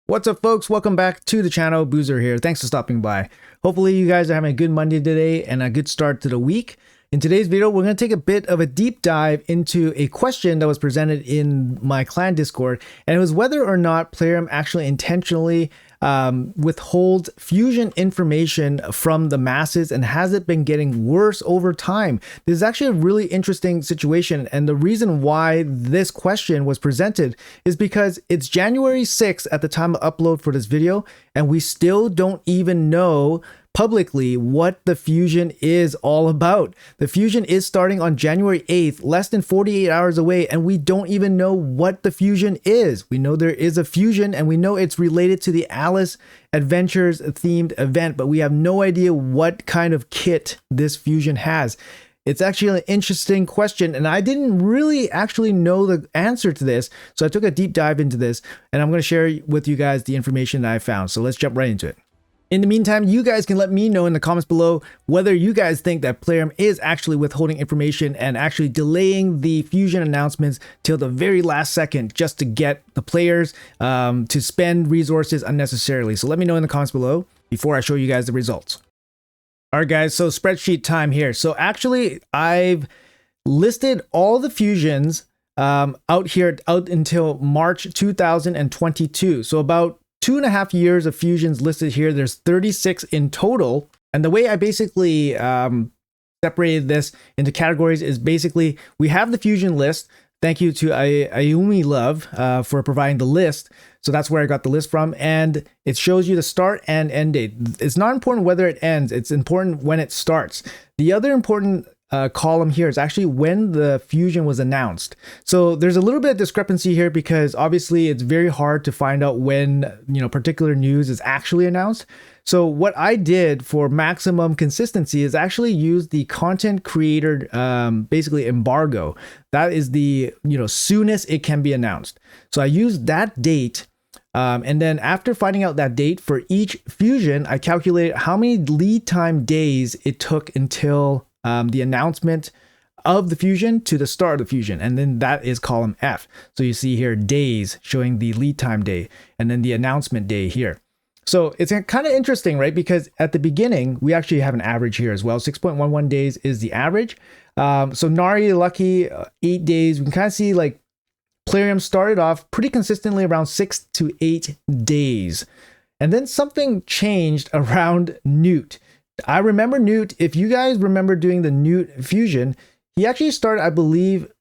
What's up, folks? Welcome back to the channel. Boozer here. Thanks for stopping by. Hopefully you guys are having a good Monday today and a good start to the week. In today's video, we're going to take a bit of a deep dive into a question that was presented in my clan Discord, and it was whether or not Plarium actually intentionally withholds fusion information from the masses, and has it been getting worse over time? This is actually a really interesting situation, and the reason why this question was presented is because it's January 6th at the time of upload for this video, and we still don't even know publicly what the fusion is all about. The fusion is starting on January 8th, less than 48 hours away, and we don't even know what the fusion is. We know there is a fusion, and we know it's related to the Alice Adventures themed event, but we have no idea what kind of kit this fusion has. It's actually an interesting question, and I didn't really actually know the answer to this, so I took a deep dive into this, and I'm going to share with you guys the information that I found. So let's jump right into it. In the meantime, you guys can let me know in the comments below whether you guys think that Plarium is actually withholding information and actually delaying the fusion announcements till the very last second just to get the players to spend resources unnecessarily. So let me know in the comments below before I show you guys the results. All right, guys, so spreadsheet time here. So actually, I've listed all the fusions out until March 2022. So about 2.5 years of fusions listed here. There's 36 in total. And the way I basically separated this into categories is basically we have the fusion list. Thank you to Ayumi Love for providing the list. So that's where I got the list from. And it shows you the start and end date. It's not important whether it ends. It's important when it starts. The other important column here is actually when the fusion was announced. So there's a little bit of discrepancy here because obviously it's very hard to find out when particular news is actually announced. So what I did for maximum consistency is actually use the content creator basically embargo. That is the soonest it can be announced. So I used that date. And then after finding out that date for each fusion, I calculated how many lead time days it took until the announcement of the fusion to the start of the fusion, and then that is column F. So you see here days showing the lead time day, and then the announcement day here. So it's kind of interesting, right? Because at the beginning, we actually have an average here as well. 6.11 days is the average. So Nari Lucky, 8 days. We can kind of see like Plarium started off pretty consistently around 6 to 8 days. And then something changed around Newt. I remember Newt, if you guys remember doing the Newt fusion, he actually started, I believe,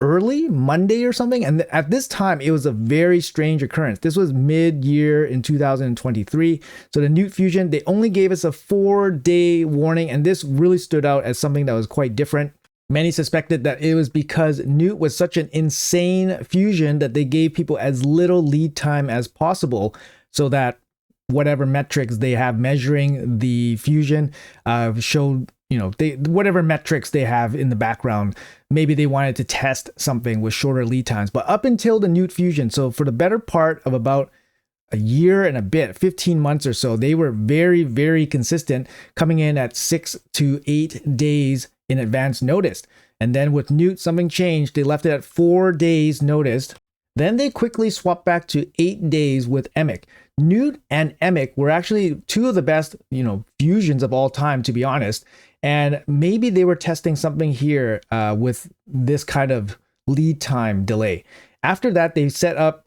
early Monday or something. And at this time, it was a very strange occurrence. This was mid-year in 2023. So the Newt fusion, they only gave us a 4-day warning. And this really stood out as something that was quite different. Many suspected that it was because Newt was such an insane fusion that they gave people as little lead time as possible so that whatever metrics they have measuring the fusion showed, whatever metrics they have in the background, maybe they wanted to test something with shorter lead times. But up until the Newt fusion, so for the better part of about a year and a bit, 15 months or so, they were very, very consistent, coming in at 6 to 8 days in advance notice. And then with Newt, something changed. They left it at 4 days notice. Then they quickly swapped back to 8 days with Emic. Newt and Emic were actually two of the best, fusions of all time, to be honest. And maybe they were testing something here with this kind of lead time delay. After that, they set up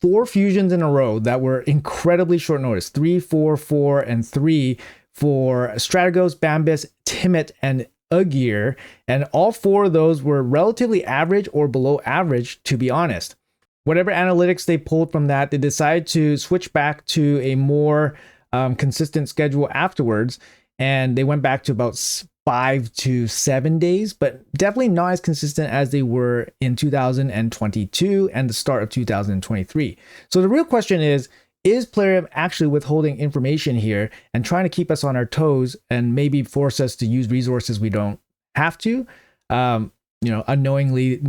4 fusions in a row that were incredibly short notice. 3, 4, 4, and 3 for Strategos, Bambus, Timid, and Agir. And all 4 of those were relatively average or below average, to be honest. Whatever analytics they pulled from that, they decided to switch back to a more consistent schedule afterwards. And they went back to about 5 to 7 days, but definitely not as consistent as they were in 2022 and the start of 2023. So the real question is Plarium actually withholding information here and trying to keep us on our toes and maybe force us to use resources we don't have to? Unknowingly,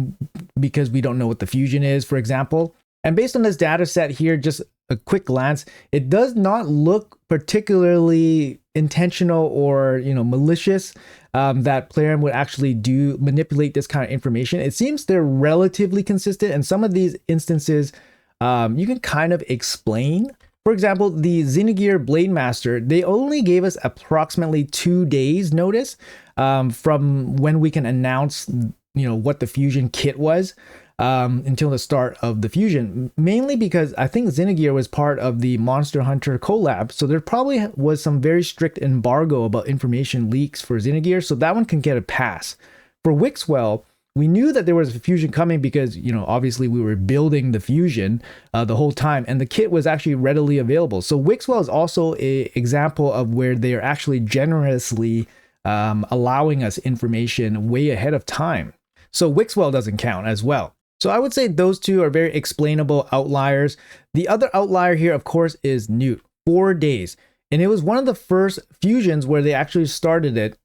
because we don't know what the fusion is, for example. And based on this data set here, just a quick glance, it does not look particularly intentional or malicious that Plarium would actually manipulate this kind of information. It seems they're relatively consistent, and some of these instances you can kind of explain. For example, the Xenogear Blade Master, they only gave us approximately 2 days notice from when we can announce, what the fusion kit was until the start of the fusion. Mainly because I think Xenogear was part of the Monster Hunter collab, so there probably was some very strict embargo about information leaks for Xenogear, so that one can get a pass. For Wixwell, we knew that there was a fusion coming because, obviously we were building the fusion the whole time, and the kit was actually readily available. So Wixwell is also an example of where they are actually generously allowing us information way ahead of time. So Wixwell doesn't count as well. So I would say those two are very explainable outliers. The other outlier here, of course, is Newt. 4 days. And it was one of the first fusions where they actually started it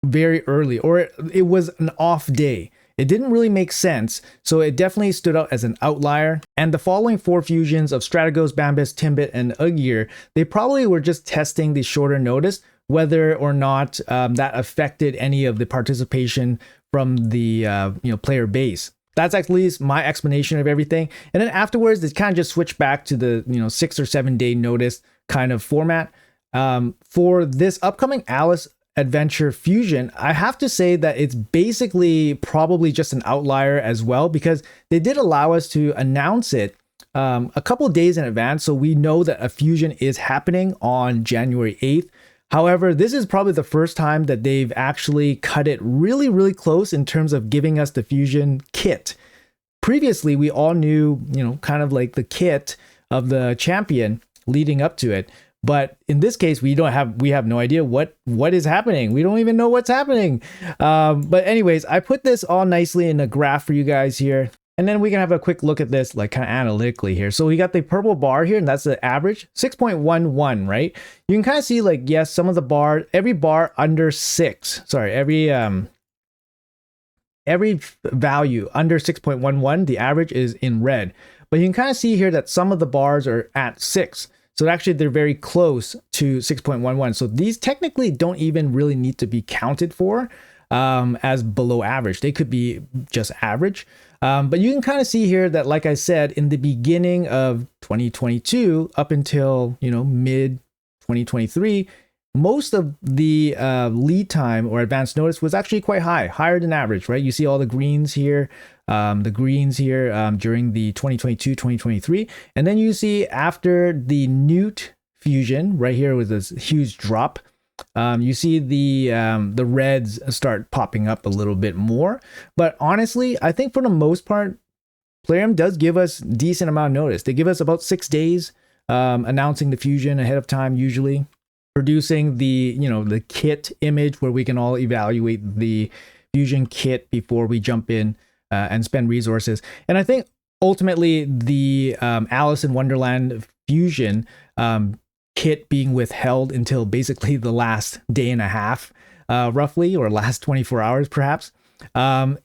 very early, or it was an off day. It didn't really make sense, so it definitely stood out as an outlier. And the following 4 fusions of Strategos, Bambus, Timbit, and Ugir, they probably were just testing the shorter notice, whether or not that affected any of the participation from the player base. That's at least my explanation of everything. And then afterwards, they kind of just switched back to the 6 or 7 day notice kind of format. For this upcoming Alice Adventure Fusion, I have to say that it's basically probably just an outlier as well, because they did allow us to announce it a couple days in advance, so we know that a fusion is happening on January 8th. However, this is probably the first time that they've actually cut it really, really close in terms of giving us the fusion kit. Previously, we all knew, kind of like the kit of the champion leading up to it. But in this case, we have no idea what is happening. We don't even know what's happening. But anyways, I put this all nicely in a graph for you guys here. And then we can have a quick look at this like kind of analytically here. So we got the purple bar here, and that's the average, 6.11, right? You can kind of see like, yes, some of the every bar under 6, sorry, every value under 6.11, the average is in red. But you can kind of see here that some of the bars are at 6. So actually they're very close to 6.11. So these technically don't even really need to be counted for as below average. They could be just average. But you can kind of see here that, like I said, in the beginning of 2022 up until, mid 2023, most of the lead time or advance notice was actually quite high, higher than average, right? You see all the greens here, during the 2022-2023. And then you see after the Newt fusion, right here was this huge drop. You see the reds start popping up a little bit more. But honestly, I think for the most part, Plarium does give us decent amount of notice. They give us about 6 days announcing the fusion ahead of time, usually producing the kit image where we can all evaluate the fusion kit before we jump in and spend resources. And I think ultimately the Alice in Wonderland fusion kit being withheld until basically the last day and a half, roughly, or last 24 hours perhaps,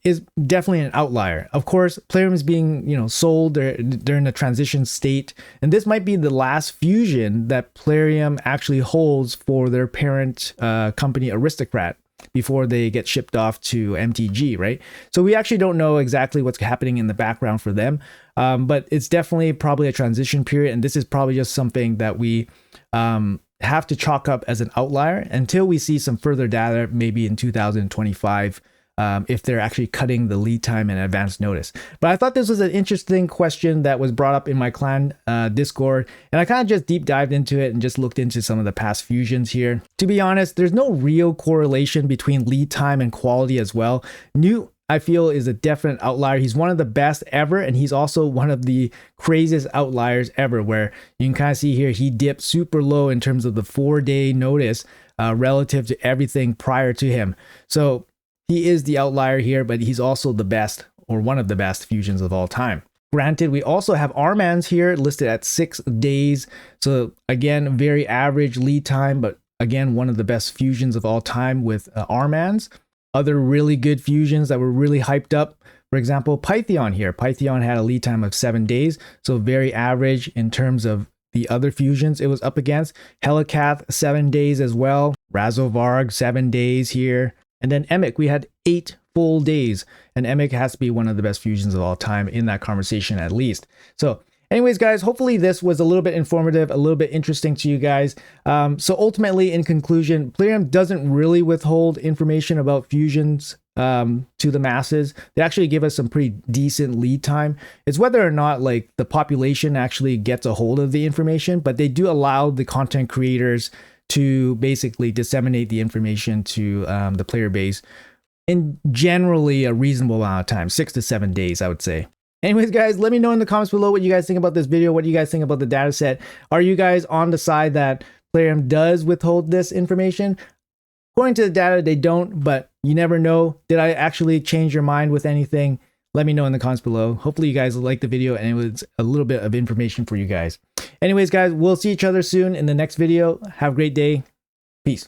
is definitely an outlier. Of course, Plarium is being sold. They're in a transition state, and this might be the last fusion that Plarium actually holds for their parent company Aristocrat before they get shipped off to MTG, right? So we actually don't know exactly what's happening in the background for them, but it's definitely probably a transition period, and this is probably just something that we have to chalk up as an outlier until we see some further data, maybe in 2025, if they're actually cutting the lead time and advance notice. But I thought this was an interesting question that was brought up in my clan Discord, and I kind of just deep dived into it and just looked into some of the past fusions here. To be honest, there's no real correlation between lead time and quality as well. Newt, I feel, is a definite outlier. He's one of the best ever, and he's also one of the craziest outliers ever, where you can kind of see here he dipped super low in terms of the 4-day notice relative to everything prior to him. So he is the outlier here, but he's also the best, or one of the best fusions of all time. Granted, we also have Armans here listed at 6 days. So again, very average lead time, but again, one of the best fusions of all time with Armans. Other really good fusions that were really hyped up, for example, Pythion here. Pythion had a lead time of 7 days, so very average in terms of the other fusions it was up against. Helicath, 7 days as well. Razovarg, 7 days here. And then Emic, we had 8 full days, and Emic has to be one of the best fusions of all time in that conversation at least. So Anyways, guys, hopefully this was a little bit informative, a little bit interesting to you guys. So ultimately, in conclusion, Plarium doesn't really withhold information about fusions to the masses. They actually give us some pretty decent lead time. It's whether or not like the population actually gets a hold of the information, but they do allow the content creators to basically disseminate the information to the player base in generally a reasonable amount of time, 6 to 7 days, I would say. Anyways, guys, let me know in the comments below what you guys think about this video. What do you guys think about the data set? Are you guys on the side that Plarium does withhold this information? According to the data, they don't, but you never know. Did I actually change your mind with anything? Let me know in the comments below. Hopefully you guys liked the video and it was a little bit of information for you guys. Anyways, guys, we'll see each other soon in the next video. Have a great day. Peace.